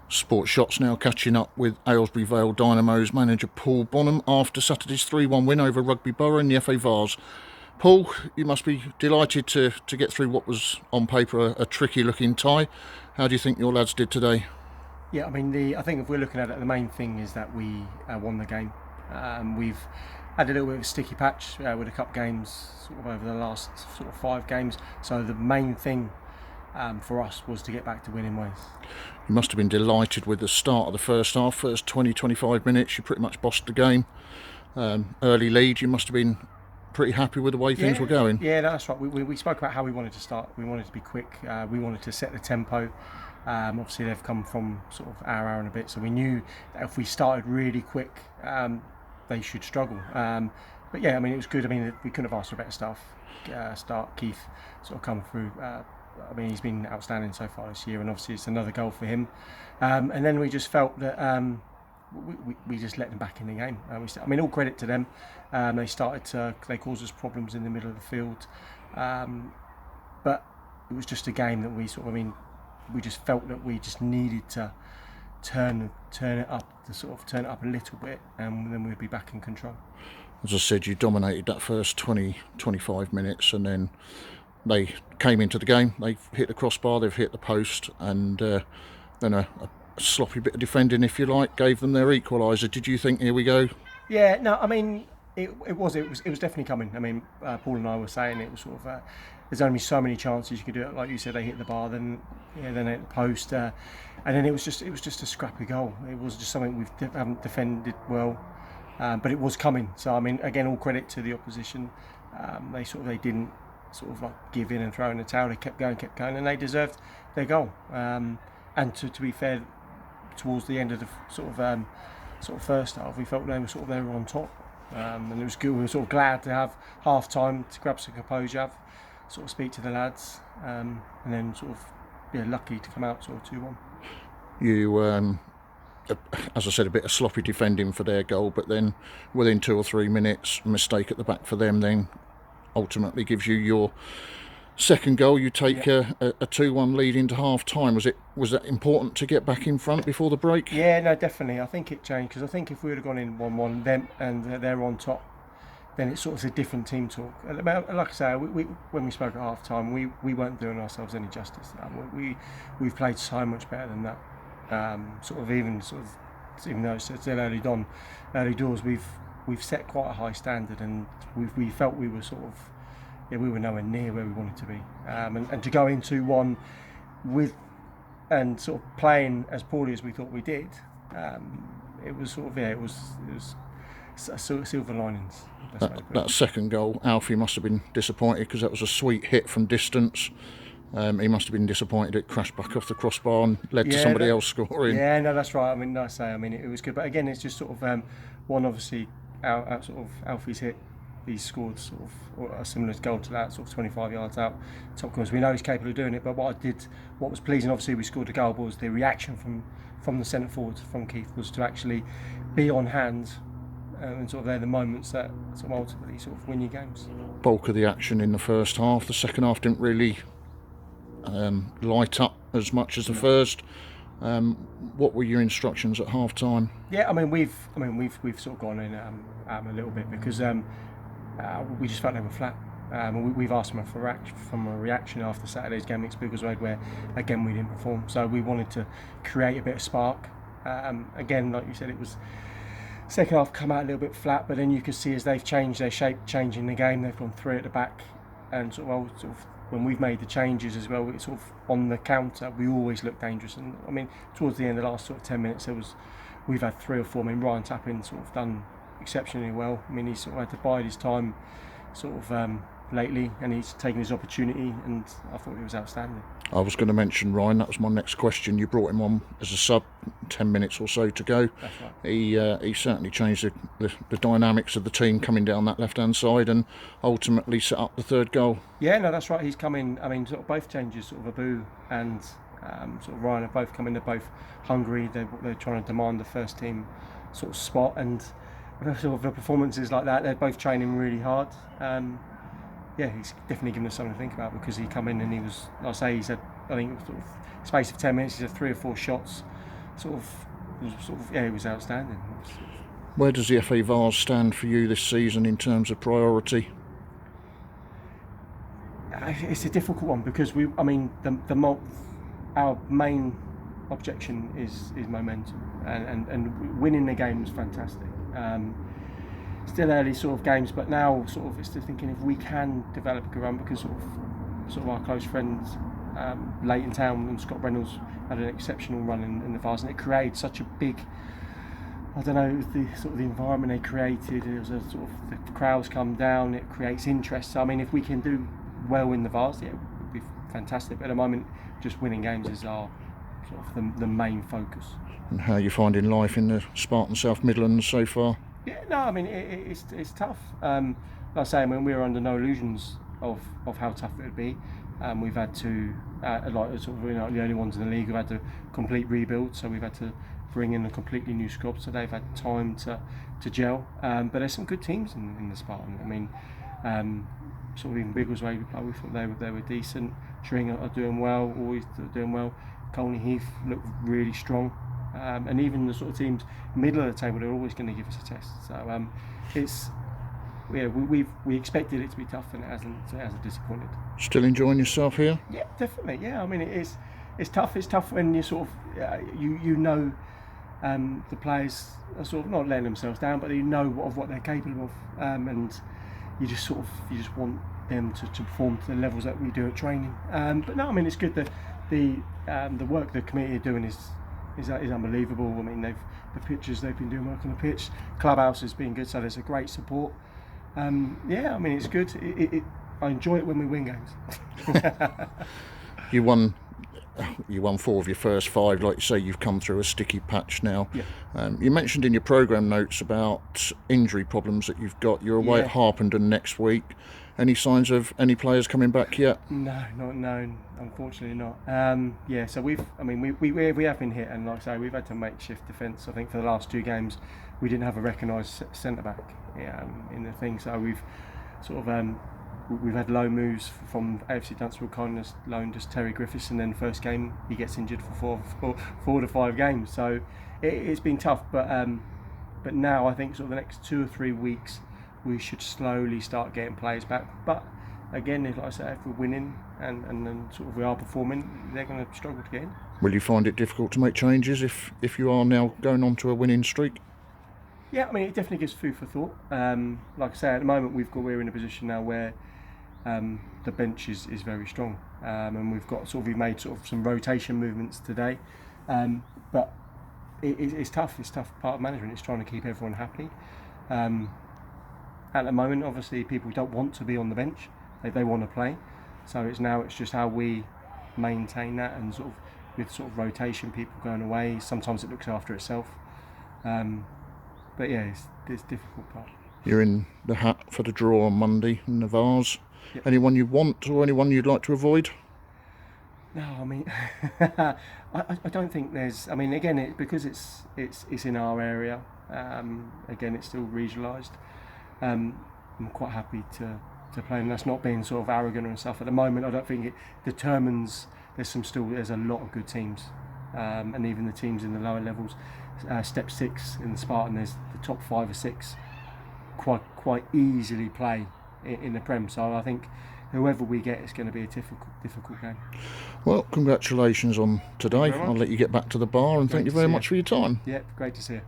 Sports Shots now catching up with Aylesbury Vale Dynamos manager Paul Bonham after Saturday's 3-1 win over Rugby Borough in the FA Vase. Paul, you must be delighted to get through what was on paper a tricky looking tie. How do you think your lads did today? Yeah, I mean, I think if we're looking at it, the main thing is that we won the game. We've had a little bit of a sticky patch with a couple games sort of over the last sort of 5 games. So the main thing for us was to get back to winning ways. You must have been delighted with the start of the first half. First 20-25 minutes, you pretty much bossed the game. Early lead, you must have been pretty happy with the way things were going. Yeah, that's right. We spoke about how we wanted to start. We wanted to be quick. We wanted to set the tempo. Obviously, they've come from sort of hour and a bit, so we knew that if we started really quick, they should struggle. But yeah, I mean, it was good. I mean, we couldn't have asked for a better start. Keith sort of come through. I mean, he's been outstanding so far this year, and obviously it's another goal for him. And then we just felt that we just let them back in the game. I mean, all credit to them. They caused us problems in the middle of the field, but it was just a game that we we just felt that we just needed to turn it up a little bit, and then we'd be back in control. As I said, you dominated that first 20-25 minutes, and then they came into the game. They've hit the crossbar, they've hit the post, and then a sloppy bit of defending, if you like, gave them their equaliser. Did you think, here we go? Yeah, no, I mean, it was definitely coming. I mean, Paul and I were saying it was sort of there's only so many chances you could do it. Like you said, they hit the bar, then they hit the post, and then it was just a scrappy goal. It was just something we haven't defended well, but it was coming. So I mean, again, all credit to the opposition. They didn't sort of like give in and throw in the towel. They kept going, and they deserved their goal. And to be fair, towards the end of the sort of first half, we felt they were on top, and it was good. We were sort of glad to have half time to grab some composure, sort of speak to the lads, and then sort of lucky to come out sort of 2-1. You, as I said, a bit of sloppy defending for their goal, but then within 2 or 3 minutes, a mistake at the back for them then ultimately gives you your second goal. You take a 2-1 lead into half time. Was that important to get back in front before the break? Yeah, no, definitely. I think it changed, because I think if we would have gone in 1-1 them and they're on top, then it's sort of a different team talk. Like I say, when we spoke at half time, we weren't doing ourselves any justice. We've played so much better than that. Even though it's still early doors, we've set quite a high standard, and we felt we were sort of we were nowhere near where we wanted to be. And to go into one with and sort of playing as poorly as we thought we did, it was silver linings. That second goal, Alfie must have been disappointed, because that was a sweet hit from distance. He must have been disappointed it crashed back off the crossbar and led to somebody else scoring. Yeah, no, that's right. I mean, like I say, it was good, but again, it's just sort of one, obviously, out sort of Alfie's hit. He scored sort of a similar goal to that, sort of 25 yards out, top corners. We know he's capable of doing it, but what was pleasing, obviously, we scored a goal, but was the reaction from the centre forward, from Keith, was to actually be on hand. And sort of they're the moments that sort of ultimately sort of win your games. Bulk of the action in the first half. The second half didn't really light up as much as the first. What were your instructions at half time? Yeah, we've sort of gone in a little bit, because we just felt they were flat. We've asked them from a reaction after Saturday's game against Bugles Road, where again we didn't perform. So we wanted to create a bit of spark. Again, like you said, it was second half come out a little bit flat, but then you could see as they've changed their shape, changing the game, they've gone 3 at the back, and sort of when we've made the changes as well, it's sort of on the counter, we always look dangerous. And I mean, towards the end of the last sort of 10 minutes, we've had 3 or 4. I mean, Ryan Tappin sort of done exceptionally well. I mean, he's sort of had to bide his time sort of lately, and he's taken his opportunity, and I thought he was outstanding. I was going to mention Ryan, that was my next question. You brought him on as a sub, 10 minutes or so to go. That's right. He certainly changed the dynamics of the team coming down that left-hand side, and ultimately set up the third goal. Yeah, no, that's right. He's come in, I mean, sort of both changes, sort of Abu and sort of Ryan have both come in. They're both hungry. They're trying to demand the first team sort of spot, and sort of the performances like that, they're both training really hard. Yeah, he's definitely given us something to think about, because he come in and he was, like I say, he's had, I think, sort of space of 10 minutes, he's had 3 or 4 shots it was outstanding. Where does the FA Vase stand for you this season in terms of priority? It's a difficult one because our main objection is momentum, and winning the game is fantastic. Still early sort of games, but now sort of it's just thinking if we can develop a good run, because sort of our close friends Leighton Town and Scott Reynolds had an exceptional run in the Vase, and it created such a big, I don't know, it was the sort of the environment they created. It was a sort of, the crowds come down, it creates interest. So I mean, if we can do well in the Vase, yeah, it would be fantastic. But at the moment, just winning games is our sort of the main focus. And how are you finding life in the Spartan South Midlands so far? Yeah, no, I mean it's tough. Like I say, I mean, we were under no illusions of how tough it would be. We've had to, we're not the only ones in the league who've had to complete rebuild, so we've had to bring in a completely new squad, so they've had time to gel. But there's some good teams in the Spartan. I mean, sort of even Biggleswade, we thought they were decent. Tring are doing well, always doing well. Colney Heath look really strong. And even the sort of teams middle of the table, they're always going to give us a test. So we expected it to be tough, and it hasn't disappointed. Still enjoying yourself here? Yeah, definitely. Yeah, I mean it's tough. It's tough when you sort of the players are sort of not letting themselves down, but you know of what they're capable of, and you just want them to perform to the levels that we do at training. But no, I mean it's good that the work the committee are doing is unbelievable. I mean the pitches they've been doing work on the pitch. Clubhouse has been good, so there's a great support. Yeah, I mean it's good. I enjoy it when we win games. You won 4 of your first 5. Like you say, you've come through a sticky patch now. Yeah. You mentioned in your programme notes about injury problems that you've got. You're away at Harpenden next week. Any signs of any players coming back yet? No, not known. Unfortunately, not. So we have been hit, and like I say, we've had to make shift defence. I think for the last 2 games, we didn't have a recognised centre back in the thing. So we've sort of we've had low moves from AFC Dunstable. Kindness loaned us Terry Griffiths, and then first game he gets injured for 4 to 5 games. So it's been tough, but now I think sort of the next 2 or 3 weeks we should slowly start getting players back. But again, like I say, if we're winning and then sort of we are performing, they're going to struggle to get in. Will you find it difficult to make changes if you are now going on to a winning streak? Yeah, I mean it definitely gives food for thought. Like I say, at the moment we're in a position now where the bench is very strong, and we've made sort of some rotation movements today, but it's tough. It's tough part of management. It's trying to keep everyone happy. At the moment, obviously, people don't want to be on the bench; they want to play. So it's just how we maintain that, and sort of with sort of rotation, people going away. Sometimes it looks after itself, but yeah, it's a difficult part. You're in the hat for the draw on Monday in the Vase. Yep. Anyone you want or anyone you'd like to avoid? No, I mean, I don't think there's. I mean, again, because it's in our area. Again, it's still regionalised. I'm quite happy to play, and that's not being sort of arrogant and stuff. At the moment, I don't think it determines. There's a lot of good teams, and even the teams in the lower levels. Step 6 in the Spartan, there's the top 5 or 6 quite easily play in the Prem. So I think whoever we get is going to be a difficult game. Well, congratulations on today. I'll let you get back to the bar, and thank you very much for your time. Yeah, great to see you.